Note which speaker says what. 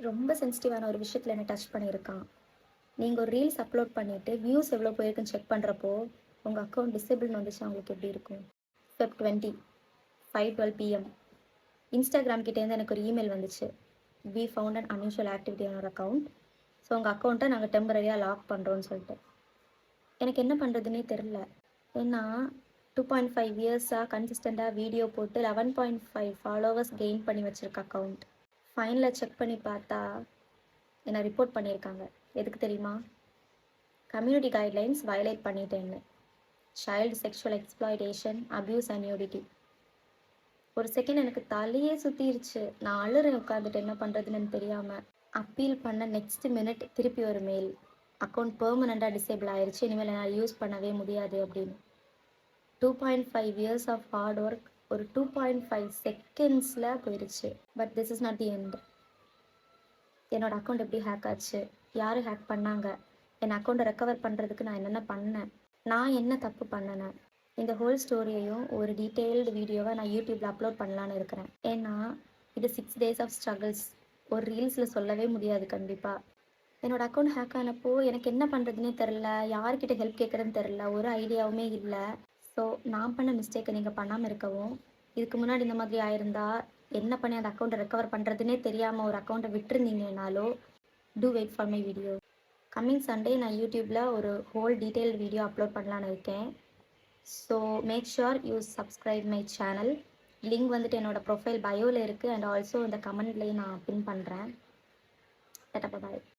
Speaker 1: ரொம்ப சென்சிட்டிவான ஒரு விஷயத்தில் என்ன டச் பண்ணியிருக்கான். நீங்கள் ஒரு ரீல்ஸ் அப்லோட் பண்ணிவிட்டு வியூஸ் எவ்வளோ போயிருக்குன்னு செக் பண்ணுறப்போ உங்கள் அக்கௌண்ட் டிசேபிள்னு வந்துச்சு. அவங்களுக்கு எப்படி இருக்கும்? Feb 20 5:12 PM இன்ஸ்டாகிராம் கிட்டேருந்து எனக்கு ஒரு இமெயில் வந்துச்சு. We found an unusual activity on our account. So உங்கள் அக்கௌண்ட்டை நாங்கள் டெம்பரரியாக லாக் பண்ணுறோன்னு சொல்லிட்டு எனக்கு என்ன பண்ணுறதுனே தெரில. ஏன்னா 2.5 இயர்ஸாக கன்சிஸ்டண்ட்டாக வீடியோ போட்டு 11.5 ஃபாலோவர்ஸ் கெயின் பண்ணி வச்சுருக்க அக்கௌண்ட். ஃபைனில் செக் பண்ணி பார்த்தா என்னை ரிப்போர்ட் பண்ணியிருக்காங்க. எதுக்கு தெரியுமா? கம்யூனிட்டி கைட்லைன்ஸ் வயலேட் பண்ணிட்டேன்னு. Child sexual exploitation, abuse and nudity. ஒரு செகண்ட் எனக்கு தலையே சுற்றிருச்சு. நான் அழுறேன் உட்காந்துட்டு, என்ன பண்ணுறதுன்னு தெரியாமல். அப்பீல் பண்ண நெக்ஸ்ட் மினிட் திருப்பி ஒரு மெயில். அக்கௌண்ட் பெர்மனெண்ட்டாக டிசேபிள் ஆயிடுச்சு, இனிமேல் என்னால் யூஸ் பண்ணவே முடியாது அப்படின்னு. 2.5 இயர்ஸ் ஆஃப் ஹார்ட் ஒர்க் ஒரு 2.5 செகண்ட்ஸில் போயிடுச்சு. But this is not the end. என்னோட அக்கௌண்ட் எப்படி ஹேக் ஆச்சு, யார் ஹேக் பண்ணாங்க, என் அக்கௌண்ட்டை ரெக்கவர் பண்ணுறதுக்கு நான் என்னென்ன பண்ணேன், நான் என்ன தப்பு பண்ணினேன், இந்த ஹோல் ஸ்டோரியையும் ஒரு டீட்டெயில்டு வீடியோவை நான் யூடியூப்பில் அப்லோட் பண்ணலான்னு இருக்கிறேன். ஏன்னா இது 6 days ஆஃப் ஸ்ட்ரகிள்ஸ். ஒரு ரீல்ஸில் சொல்லவே முடியாது கண்டிப்பாக. என்னோடய அக்கௌண்ட் ஹேக் ஆனப்போ எனக்கு என்ன பண்ணுறதுனே தெரில, யார்கிட்ட ஹெல்ப் கேட்குறதுன்னு தெரில, ஒரு ஐடியாவுமே இல்லை. ஸோ நான் பண்ண மிஸ்டேக்கை நீங்கள் பண்ணாமல் இருக்கவும், இதுக்கு முன்னாடி இந்த மாதிரி ஆயிருந்தா என்ன பண்ணி அந்த அக்கௌண்ட்டை ரெக்கவர் பண்ணுறதுனே தெரியாமல் ஒரு அக்கௌண்ட்டை விட்டுருந்தீங்கனாலோ, do wait for my video. Coming Sunday நான் யூடியூப்பில் ஒரு ஹோல் டீட்டெயில்டு வீடியோ அப்லோட் பண்ணலான்னு இருக்கேன். So make sure you subscribe my channel. Link வந்துட்டு என்னோடய ப்ரொஃபைல் பயோவில் இருக்குது, அண்ட் ஆல்சோ இந்த கமெண்ட்லேயும் நான் பின் பண்ணுறேன். பாய்.